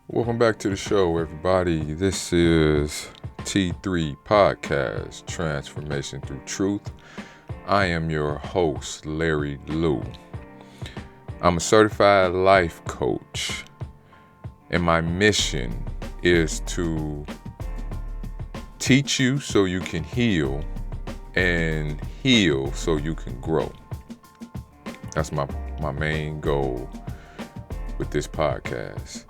Welcome back to the show, everybody. This is T3 Podcast, Transformation Through Truth. I am your host, Larry Lou. I'm a certified life coach, and my mission is to teach you so you can heal and heal so you can grow. That's my main goal with this podcast.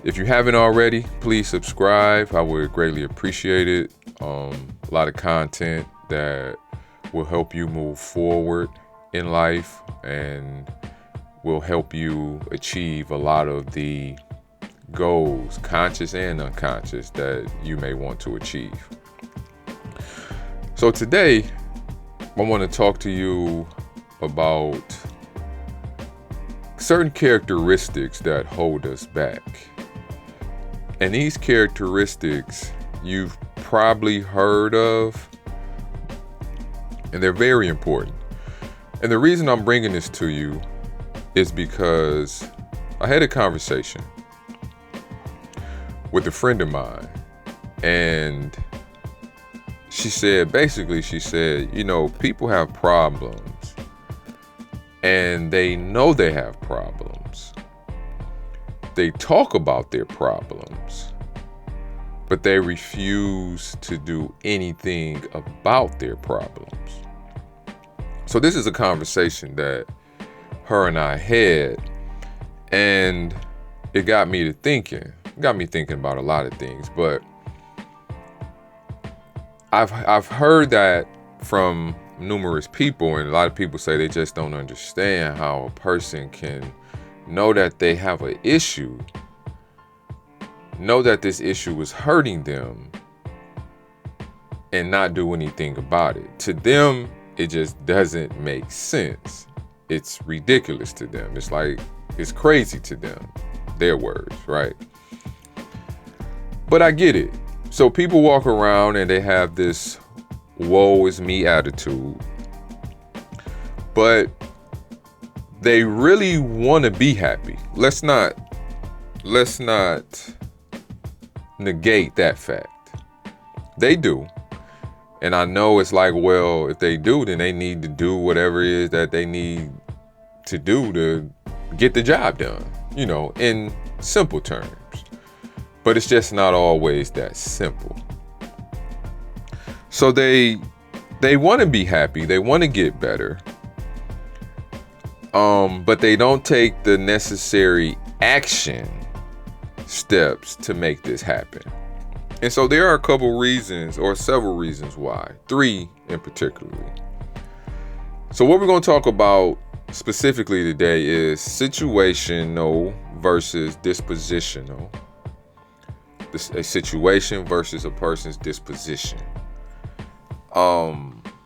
If you haven't already, please subscribe. I would greatly appreciate it. A lot of content that will help you move forward in life and will help you achieve a lot of the goals, conscious and unconscious, that you may want to achieve. So today, I want to talk to you about certain characteristics that hold us back. And these characteristics you've probably heard of, and they're very important. And the reason I'm bringing this to you is because I had a conversation with a friend of mine, and she said, people have problems, and they know they have problems. They talk about their problems, but they refuse to do anything about their problems. So this is a conversation that her and I had, and it got me thinking about a lot of things. But I've heard that from numerous people, and a lot of people say they just don't understand how a person can know that they have an issue, know that this issue is hurting them, and not do anything about it. To them, it just doesn't make sense. It's ridiculous to them. It's crazy to them. Their words, right? But I get it. So people walk around and they have this woe is me attitude, but they really want to be happy. Let's not negate that fact. They do. And I know it's like, well, if they do, then they need to do whatever it is that they need to do to get the job done, in simple terms. But it's just not always that simple. So they want to be happy. They want to get better. But they don't take the necessary action steps to make this happen. And so there are a couple reasons, or several reasons why, 3 in particular. So what we're going to talk about specifically today is situational versus dispositional. A situation versus a person's disposition.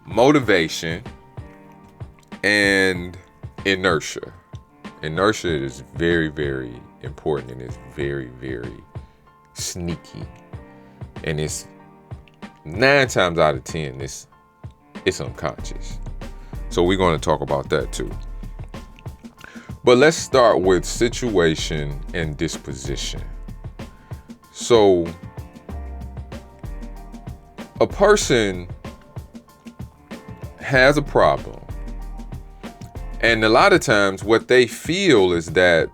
Motivation and inertia. Inertia is very, very important, and it's very, very sneaky. And it's 9 times out of 10, it's unconscious. So we're going to talk about that too. But let's start with situation and disposition. So a person has a problem. And a lot of times what they feel is that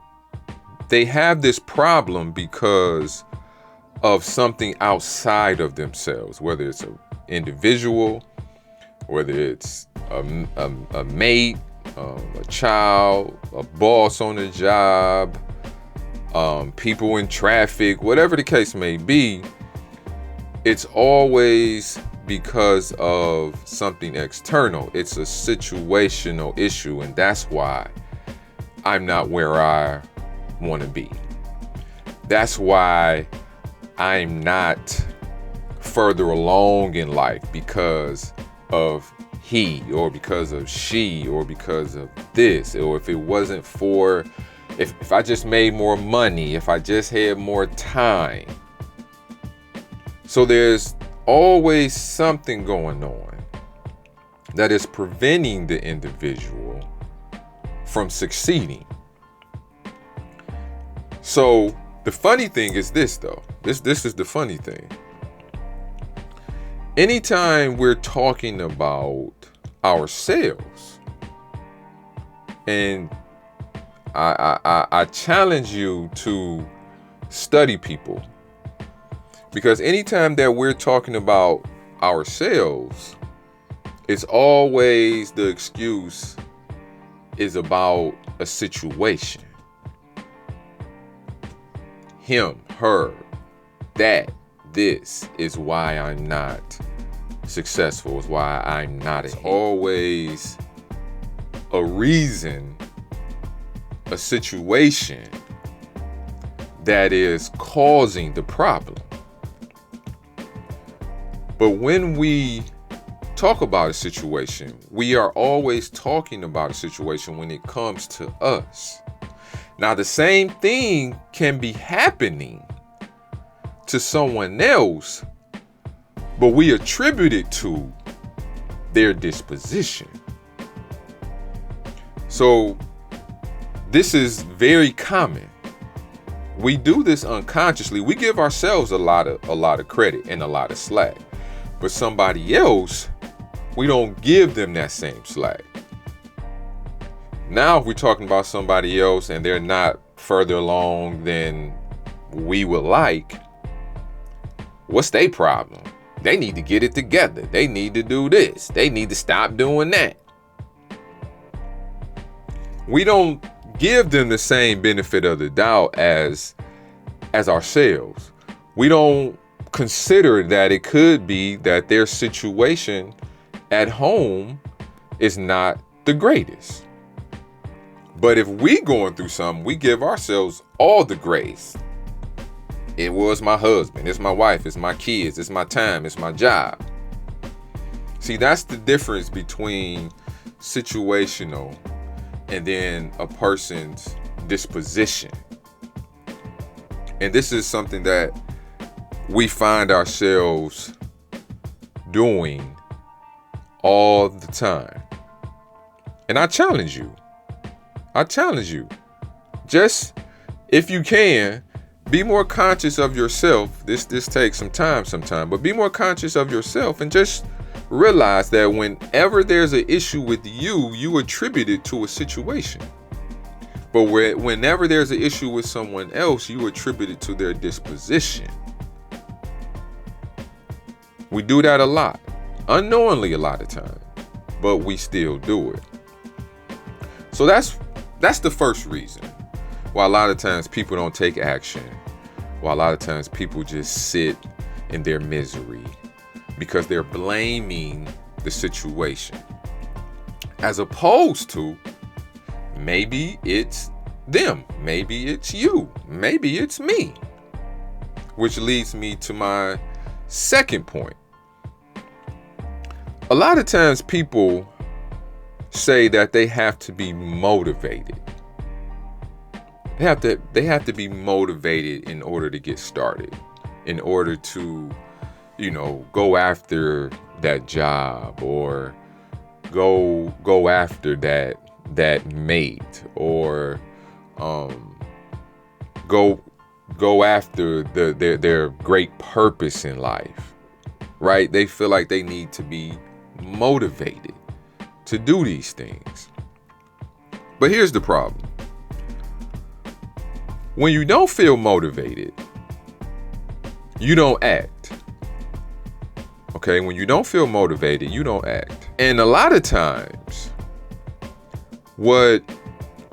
they have this problem because of something outside of themselves, whether it's an individual, whether it's a mate, a child, a boss on the job, people in traffic, whatever the case may be. It's always because of something external. It's a situational issue, and that's why I'm not where I want to be. That's why I'm not further along in life, because of he, or because of she, or because of this. Or if it wasn't for, if I just made more money, if I just had more time. So there's always something going on that is preventing the individual from succeeding. So The funny thing is this, though. This is the funny thing. Anytime we're talking about ourselves, and I challenge you to study people, because anytime that we're talking about ourselves, it's always the excuse is about a situation. Him, her, that, this is why I'm not successful, is why I'm not. It's always a reason, a situation that is causing the problem. But when we talk about a situation, we are always talking about a situation when it comes to us. Now, the same thing can be happening to someone else, but we attribute it to their disposition. So this is very common. We do this unconsciously. We give ourselves a lot of credit and a lot of slack, but somebody else, we don't give them that same slack. Now, if we're talking about somebody else and they're not further along than we would like, what's their problem? They need to get it together. They need to do this. They need to stop doing that. We don't give them the same benefit of the doubt as ourselves. We don't consider that it could be that their situation at home is not the greatest. But if we going through something, we give ourselves all the grace. It was my husband, it's my wife, it's my kids, it's my time, it's my job. See, that's the difference between situational and then a person's disposition. And this is something that we find ourselves doing all the time. And I challenge you. Just, if you can, be more conscious of yourself. This takes some time, but be more conscious of yourself and just realize that whenever there's an issue with you, you attribute it to a situation. But whenever there's an issue with someone else, you attribute it to their disposition. We do that a lot, unknowingly a lot of times, but we still do it. So that's the first reason why a lot of times people don't take action, why a lot of times people just sit in their misery, because they're blaming the situation, as opposed to maybe it's them, maybe it's you, maybe it's me. Which leads me to my second point. A lot of times people say that they have to be motivated. They have to be motivated in order to get started, in order to, go after that job, or go after that mate, or go after their great purpose in life, right? They feel like they need to be motivated to do these things. But here's the problem. When you don't feel motivated, you don't act. Okay? When you don't feel motivated, you don't act. And a lot of times, what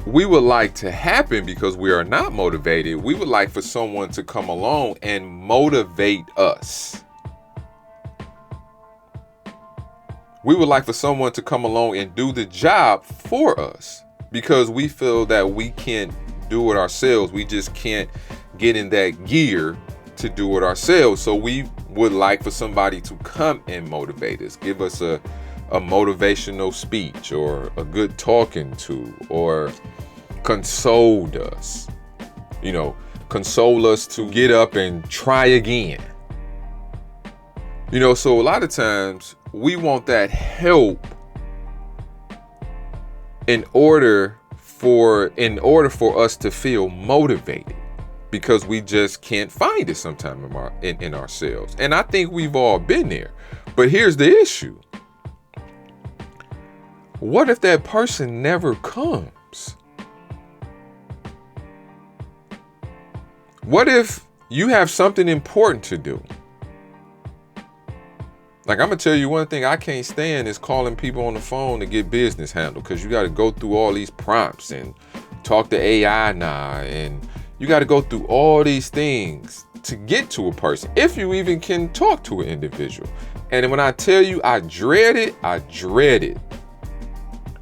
we would like to happen, because we are not motivated, we would like for someone to come along and motivate us. We would like for someone to come along and do the job for us, because we feel that we can't do it ourselves. We just can't get in that gear to do it ourselves. So we would like for somebody to come and motivate us, give us a motivational speech, or a good talking to, or console us, console us to get up and try again. So a lot of times we want that help in order for us to feel motivated. because we just can't find it sometime in ourselves. And I think we've all been there. But here's the issue. What if that person never comes? What if you have something important to do? Like, I'm going to tell you one thing I can't stand is calling people on the phone to get business handled, because you got to go through all these prompts and talk to AI now, and you got to go through all these things to get to a person, if you even can talk to an individual. And when I tell you I dread it, I dread it.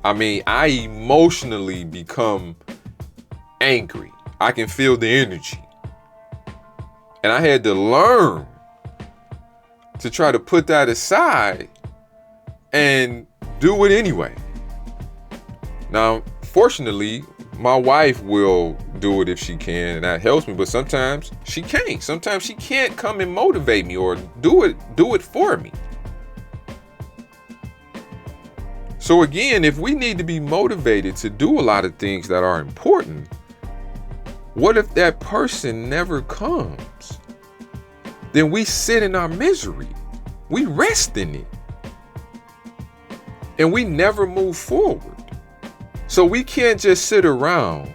I mean, I emotionally become angry. I can feel the energy. And I had to learn to try to put that aside and do it anyway. Now, fortunately, my wife will do it if she can, and that helps me, but sometimes she can't. Sometimes she can't come and motivate me or do it for me. So again, if we need to be motivated to do a lot of things that are important, what if that person never comes? Then we sit in our misery. We rest in it. And we never move forward. So we can't just sit around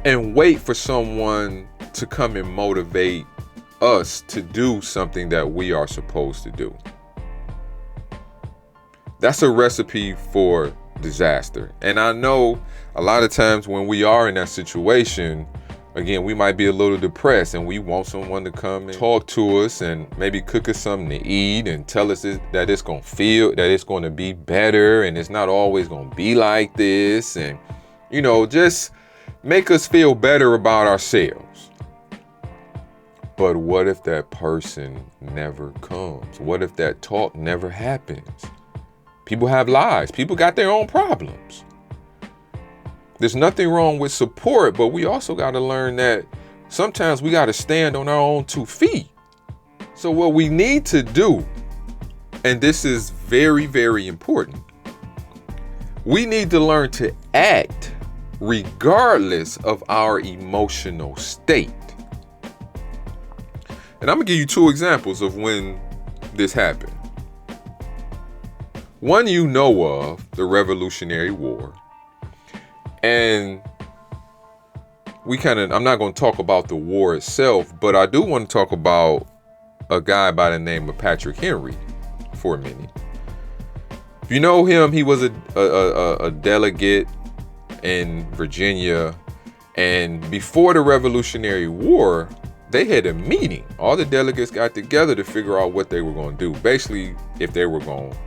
and wait for someone to come and motivate us to do something that we are supposed to do. That's a recipe for disaster. And I know a lot of times when we are in that situation, again, we might be a little depressed and we want someone to come and talk to us and maybe cook us something to eat and tell us that it's going to be better and it's not always going to be like this, and, you know, just make us feel better about ourselves. But what if that person never comes? What if that talk never happens? People have lives. People got their own problems. There's nothing wrong with support, but we also got to learn that sometimes we got to stand on our own 2 feet. So what we need to do, and this is very, very important, we need to learn to act regardless of our emotional state. And I'm going to give you 2 examples of when this happened. One you know of, the Revolutionary War. And I'm not going to talk about the war itself, but I do want to talk about a guy by the name of Patrick Henry for a minute. If you know him, he was a delegate in Virginia. And before the Revolutionary War, they had a meeting. All the delegates got together to figure out what they were going to do. Basically, if they were going to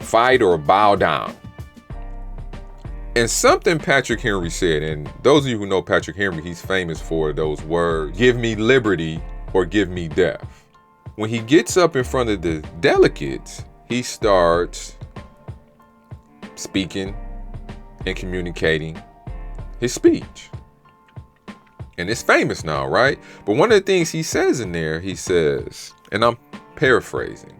fight or bow down. And something Patrick Henry said, and those of you who know Patrick Henry, he's famous for those words, give me liberty or give me death. When he gets up in front of the delegates, he starts speaking and communicating his speech. And it's famous now, right? But one of the things he says in there, he says, and I'm paraphrasing,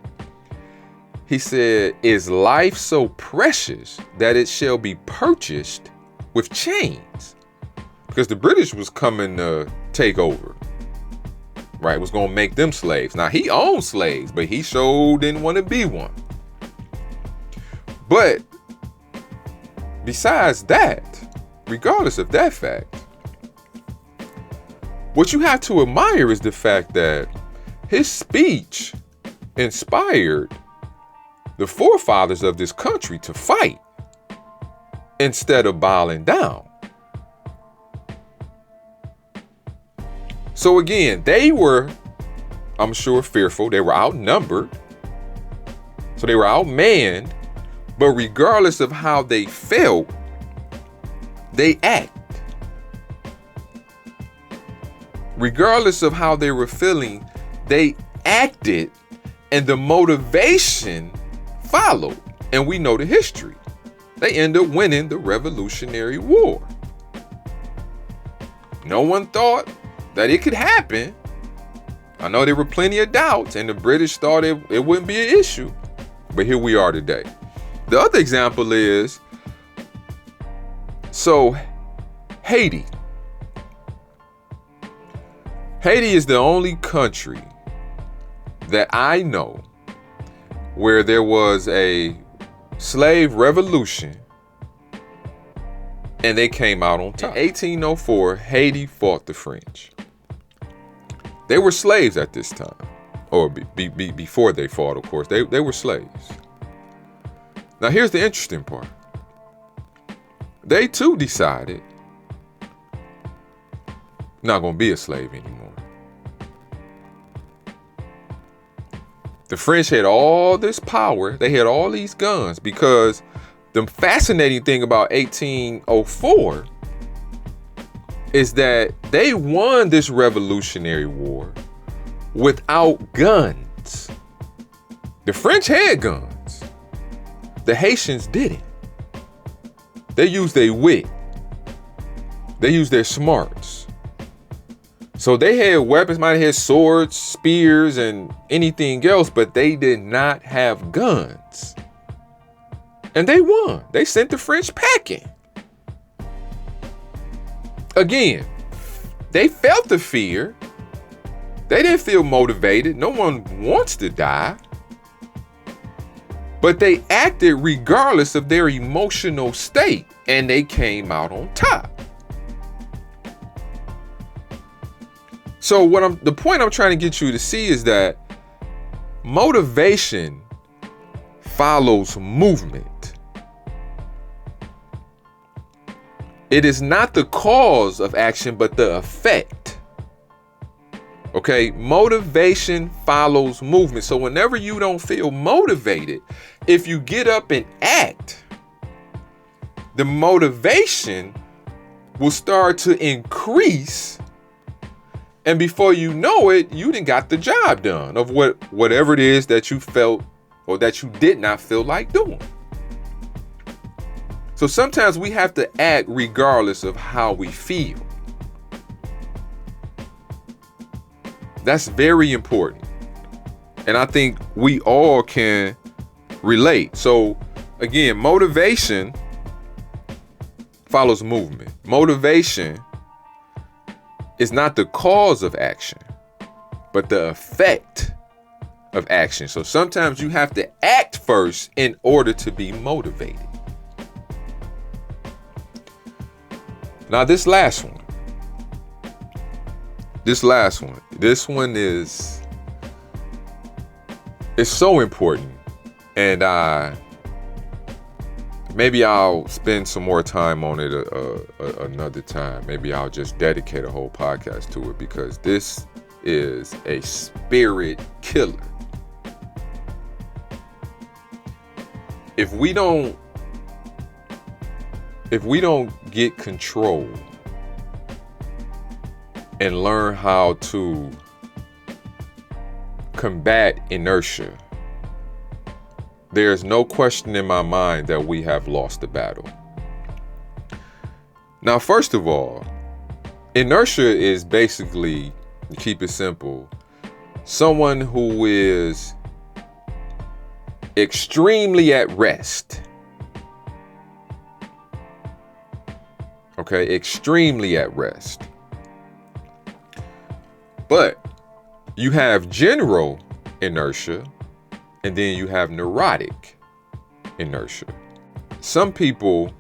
he said, is life so precious that it shall be purchased with chains? Because the British was coming to take over, right? Was going to make them slaves. Now, he owned slaves, but he sure didn't want to be one. But besides that, regardless of that fact, what you have to admire is the fact that his speech inspired the forefathers of this country to fight instead of bowing down. So again, they were, I'm sure, fearful. They were outnumbered. So they were outmanned. But regardless of how they felt, they act. Regardless of how they were feeling, they acted, and the motivation followed. And we know the history. They end up winning the Revolutionary War. No one thought that it could happen. I know there were plenty of doubts, and the British thought it wouldn't be an issue. But here we are today. The other example is, so Haiti. Haiti is the only country that I know where there was a slave revolution and they came out on top. In 1804, Haiti fought the French. They were slaves at this time, or before they fought, of course. They were slaves. Now, here's the interesting part. They too decided not going to be a slave anymore. The French had all this power. They had all these guns because the fascinating thing about 1804 is that they won this Revolutionary War without guns. The French had guns. The Haitians didn't. They used their wit. They used their smarts. So they had weapons, might have had swords, spears, and anything else, but they did not have guns. And they won. They sent the French packing. Again, they felt the fear. They didn't feel motivated. No one wants to die. But they acted regardless of their emotional state, and they came out on top. So the point I'm trying to get you to see is that motivation follows movement. It is not the cause of action, but the effect. Okay, motivation follows movement. So whenever you don't feel motivated, if you get up and act, the motivation will start to increase. And before you know it, you done got the job done of whatever it is that you felt or that you did not feel like doing. So sometimes we have to act regardless of how we feel. That's very important. And I think we all can relate. So again, motivation follows movement. Motivation is not the cause of action, but the effect of action. So sometimes you have to act first in order to be motivated. Now this last one is so important, and maybe I'll spend some more time on it another time. Maybe I'll just dedicate a whole podcast to it, because this is a spirit killer. If we don't get control and learn how to combat inertia, there's no question in my mind that we have lost the battle. Now, first of all, inertia is basically, to keep it simple, someone who is extremely at rest. Okay, extremely at rest. But you have general inertia, and then you have neurotic inertia. Some people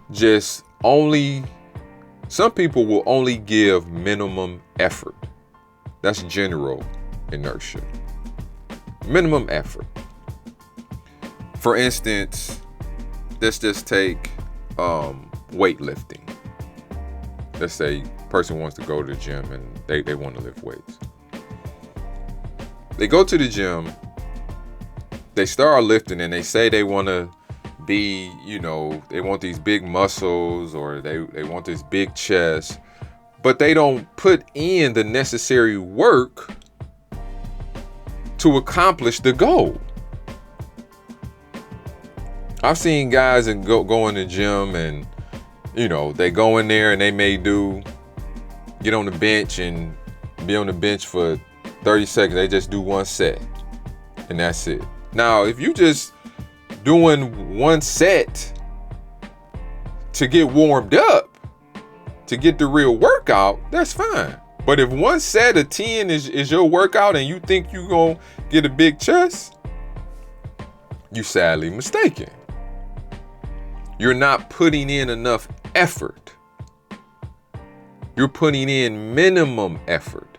will only give minimum effort. That's general inertia. Minimum effort. For instance, let's just take weightlifting. Let's say a person wants to go to the gym and they want to lift weights. They go to the gym, they start lifting, and they say they want to be, they want these big muscles, or they want this big chest, but they don't put in the necessary work to accomplish the goal. I've seen guys that go in the gym and, they go in there and they may get on the bench and be on the bench for 30 seconds. They just do one set and that's it. Now, if you just doing one set to get warmed up, to get the real workout, that's fine. But if one set of 10 is your workout and you think you gonna get a big chest, you sadly mistaken. You're not putting in enough effort. You're putting in minimum effort.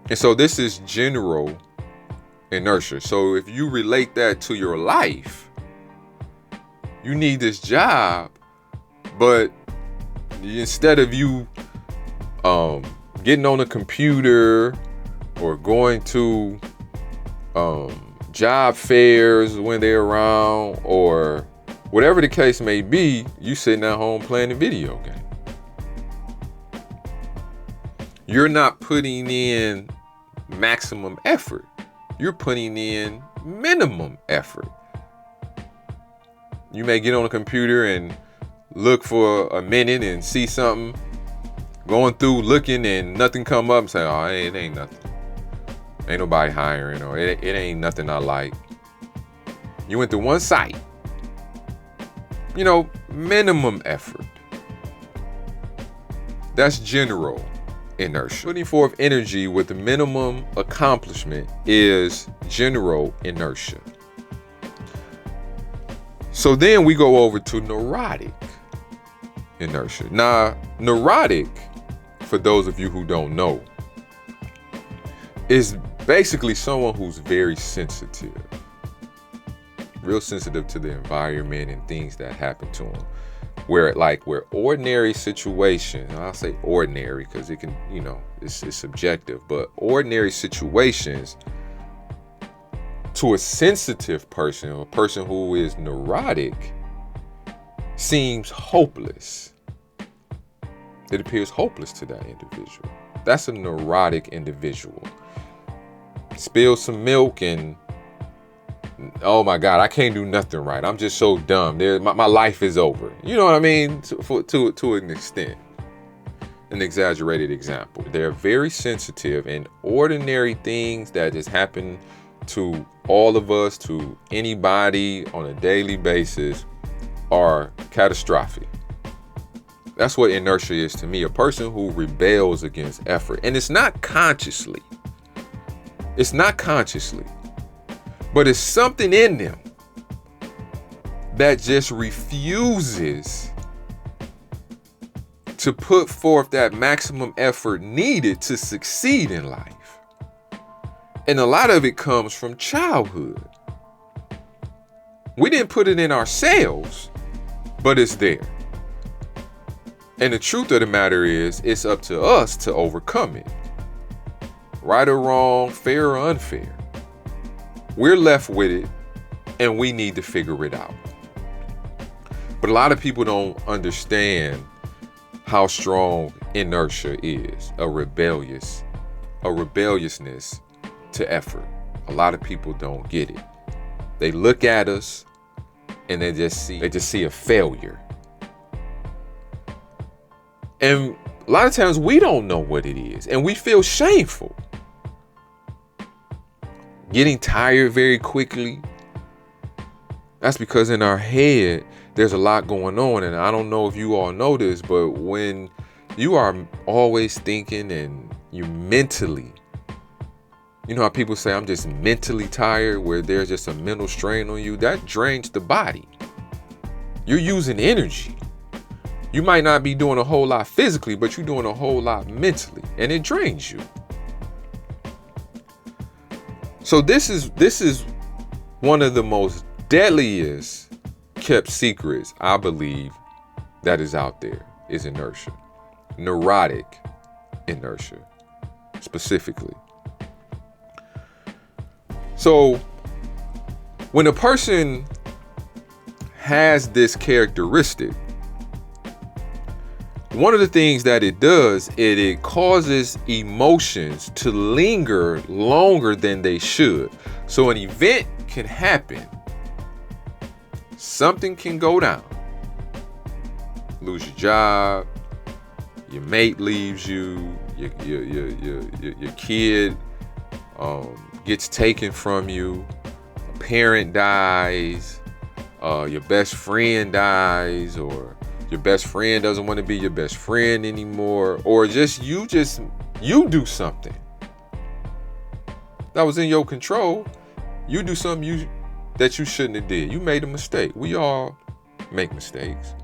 And so this is general inertia. So if you relate that to your life, you need this job, but instead of you getting on a computer or going to job fairs when they're around, or whatever the case may be, you sitting at home playing a video game. You're not putting in maximum effort. You're putting in minimum effort. You may get on a computer and look for a minute and see something, going through looking and nothing come up and say, oh, it ain't nothing. Ain't nobody hiring, or it ain't nothing I like. You went to one site. Minimum effort. That's general inertia. Putting forth energy with the minimum accomplishment is general inertia. So then we go over to neurotic inertia. Now, neurotic, for those of you who don't know, is basically someone who's very sensitive, real sensitive to the environment and things that happen to them. Where ordinary situations, I'll say ordinary because it can, it's subjective, but ordinary situations to a sensitive person, or a person who is neurotic, seems hopeless. It appears hopeless to that individual. That's a neurotic individual. Spill some milk and, oh my God, I can't do nothing right. I'm just so dumb. My life is over. You know what I mean? To an extent. An exaggerated example. They're very sensitive, and ordinary things that just happen to all of us, to anybody on a daily basis, are catastrophic. That's what inertia is to me. A person who rebels against effort. And it's not consciously. But it's something in them that just refuses to put forth that maximum effort needed to succeed in life. And a lot of it comes from childhood. We didn't put it in ourselves, but it's there. And the truth of the matter is, it's up to us to overcome it. Right or wrong, fair or unfair. We're left with it, and we need to figure it out. But a lot of people don't understand how strong inertia is, a rebelliousness to effort. A lot of people don't get it. They look at us and they just see a failure. And a lot of times we don't know what it is, and we feel shameful. Getting tired very quickly. That's because in our head, there's a lot going on. And I don't know if you all know this, but when you are always thinking and you mentally, you know how people say, I'm just mentally tired, where there's just a mental strain on you, that drains the body. You're using energy. You might not be doing a whole lot physically, but you're doing a whole lot mentally, and it drains you. So this is one of the most deadliest kept secrets, I believe, that is out there, is inertia. Neurotic inertia, specifically. So when a person has this characteristic, one of the things that it does, it causes emotions to linger longer than they should. So an event can happen. Something can go down. Lose your job, your mate leaves you, your kid gets taken from you, a parent dies, your best friend dies, or Your best friend doesn't want to be your best friend anymore. Or you do something that was in your control. You do something that you shouldn't have did. You made a mistake. We all make mistakes.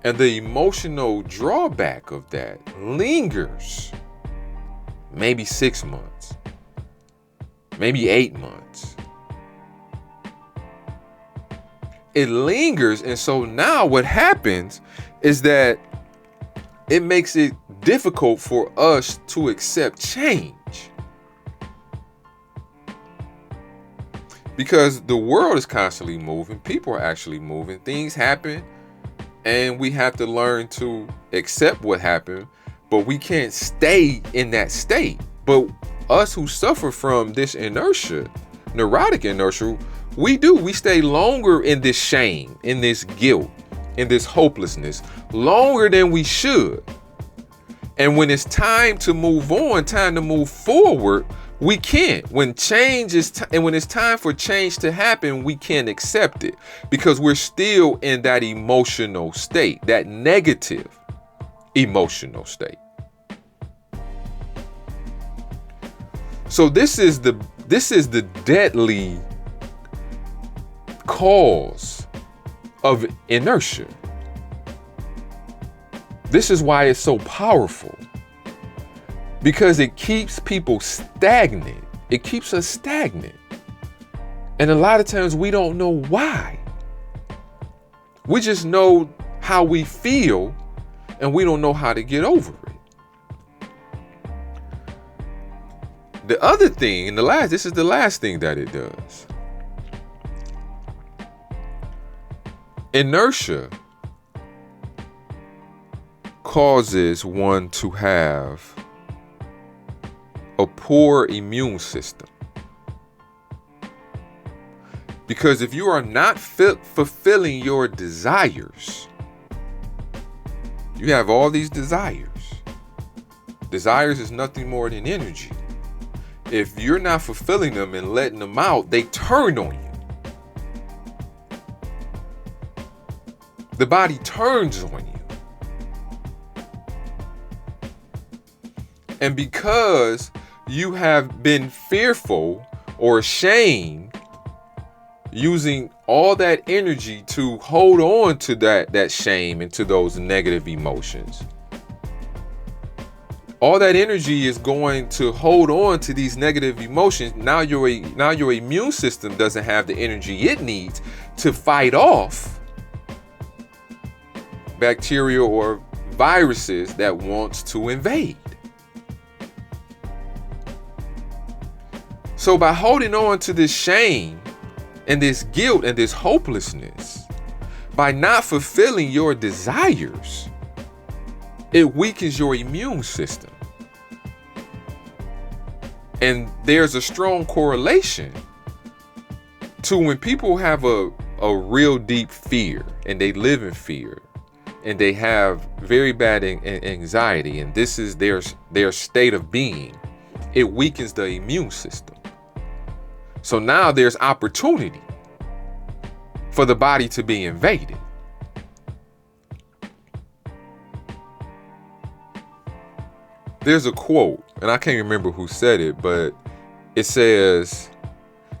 And the emotional drawback of that lingers maybe 6 months, maybe 8 months. It lingers. And so now what happens is that it makes it difficult for us to accept change. Because the world is constantly moving. People are actually moving. Things happen. And we have to learn to accept what happened. But we can't stay in that state. But us who suffer from this inertia, neurotic inertia, we stay longer in this shame, in this guilt, in this hopelessness, longer than we should. And when it's time to move on, time to move forward, we can't. When when it's time for change to happen, we can't accept it because we're still in that emotional state, that negative emotional state. So this is the deadly cause of inertia. This is why it's so powerful, because it keeps people stagnant. It keeps us stagnant. And a lot of times we don't know why. We just know how we feel and we don't know how to get over it. The other thing, and this is the last thing that it does. Inertia causes one to have a poor immune system. Because if you are not fulfilling your desires, you have all these desires. Desires is nothing more than energy. If you're not fulfilling them and letting them out, they turn on you. The body turns on you. And because you have been fearful or ashamed, using all that energy to hold on to that shame and to those negative emotions, all that energy is going to hold on to these negative emotions. Now your immune system doesn't have the energy it needs to fight off bacteria or viruses that wants to invade. So by holding on to this shame and this guilt and this hopelessness, by not fulfilling your desires, it weakens your immune system. And there's a strong correlation to when people have a real deep fear and they live in fear and they have very bad anxiety, and this is their state of being, it weakens the immune system. So now there's opportunity for the body to be invaded. There's a quote, and I can't remember who said it, but it says,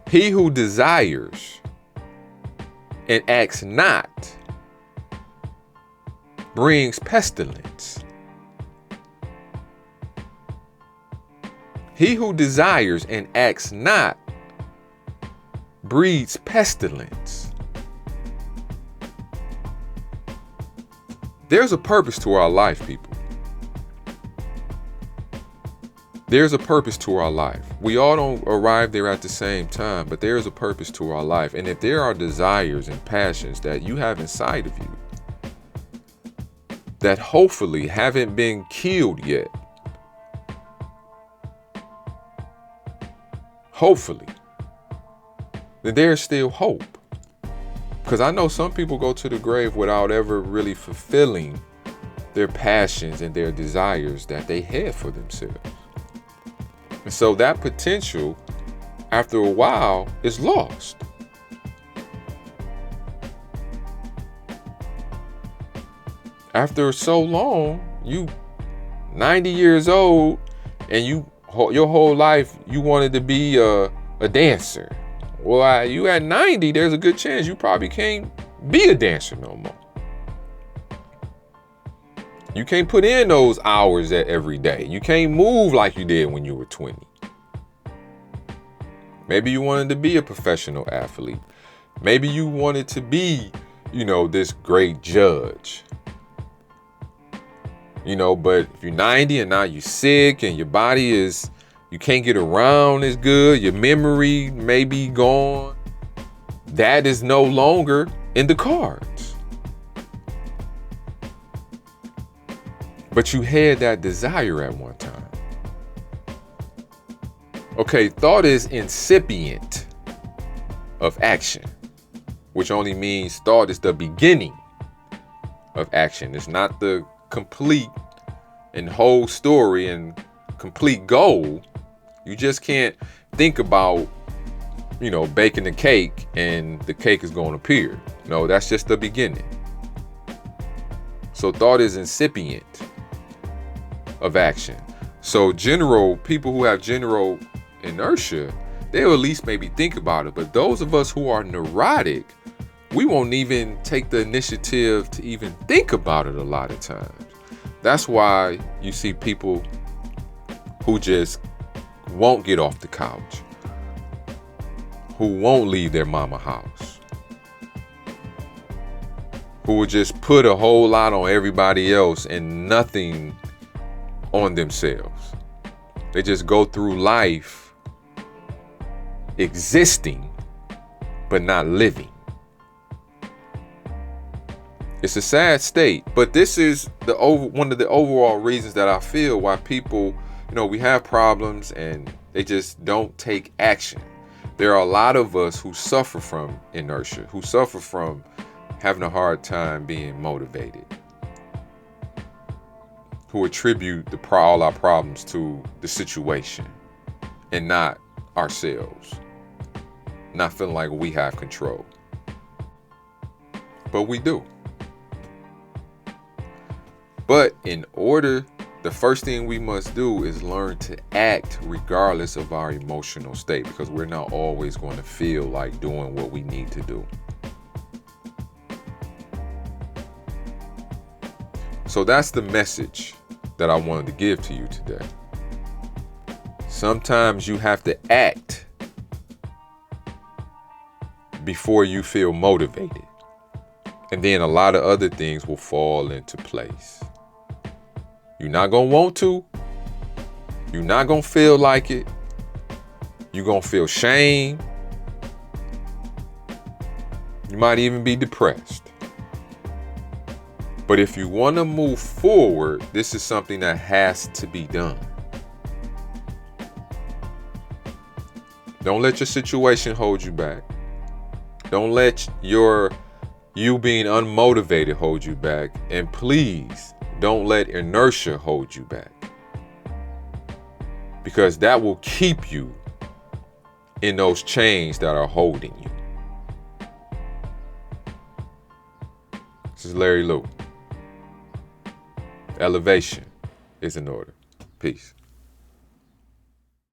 "He who desires and acts not brings pestilence. He who desires and acts not breeds pestilence." There's a purpose to our life, people. There's a purpose to our life. We all don't arrive there at the same time, but there is a purpose to our life. And if there are desires and passions that you have inside of you that hopefully haven't been killed yet, hopefully, then there's still hope. Because I know some people go to the grave without ever really fulfilling their passions and their desires that they had for themselves. And so that potential, after a while, is lost. After so long, you 90 years old, and your whole life you wanted to be a dancer. Well, you at 90, there's a good chance you probably can't be a dancer no more. You can't put in those hours every day. You can't move like you did when you were 20. Maybe you wanted to be a professional athlete. Maybe you wanted to be, this great judge. But if you're 90 and now you're sick and your body you can't get around as good, your memory may be gone, that is no longer in the cards. But you had that desire at one time. Okay, thought is incipient of action, which only means thought is the beginning of action. It's not the complete and whole story and complete goal. You just can't think about, baking a cake and the cake is going to appear. No, that's just the beginning. So thought is incipient of action. So people who have general inertia, they'll at least maybe think about it. But those of us who are neurotic, we won't even take the initiative to even think about it a lot of times. That's why you see people who just won't get off the couch, who won't leave their mama house, who will just put a whole lot on everybody else and nothing on themselves. They just go through life existing, but not living. It's a sad state, but this is one of the overall reasons that I feel why people, we have problems and they just don't take action. There are a lot of us who suffer from inertia, who suffer from having a hard time being motivated, who attribute all our problems to the situation and not ourselves, not feeling like we have control. But we do. But the first thing we must do is learn to act regardless of our emotional state, because we're not always going to feel like doing what we need to do. So that's the message that I wanted to give to you today. Sometimes you have to act before you feel motivated. And then a lot of other things will fall into place. You're not going to want to. You're not going to feel like it. You're going to feel shame. You might even be depressed. But if you want to move forward, this is something that has to be done. Don't let your situation hold you back. Don't let you being unmotivated hold you back. And please don't let inertia hold you back, because that will keep you in those chains that are holding you. This is Larry Lou. Elevation is in order. Peace.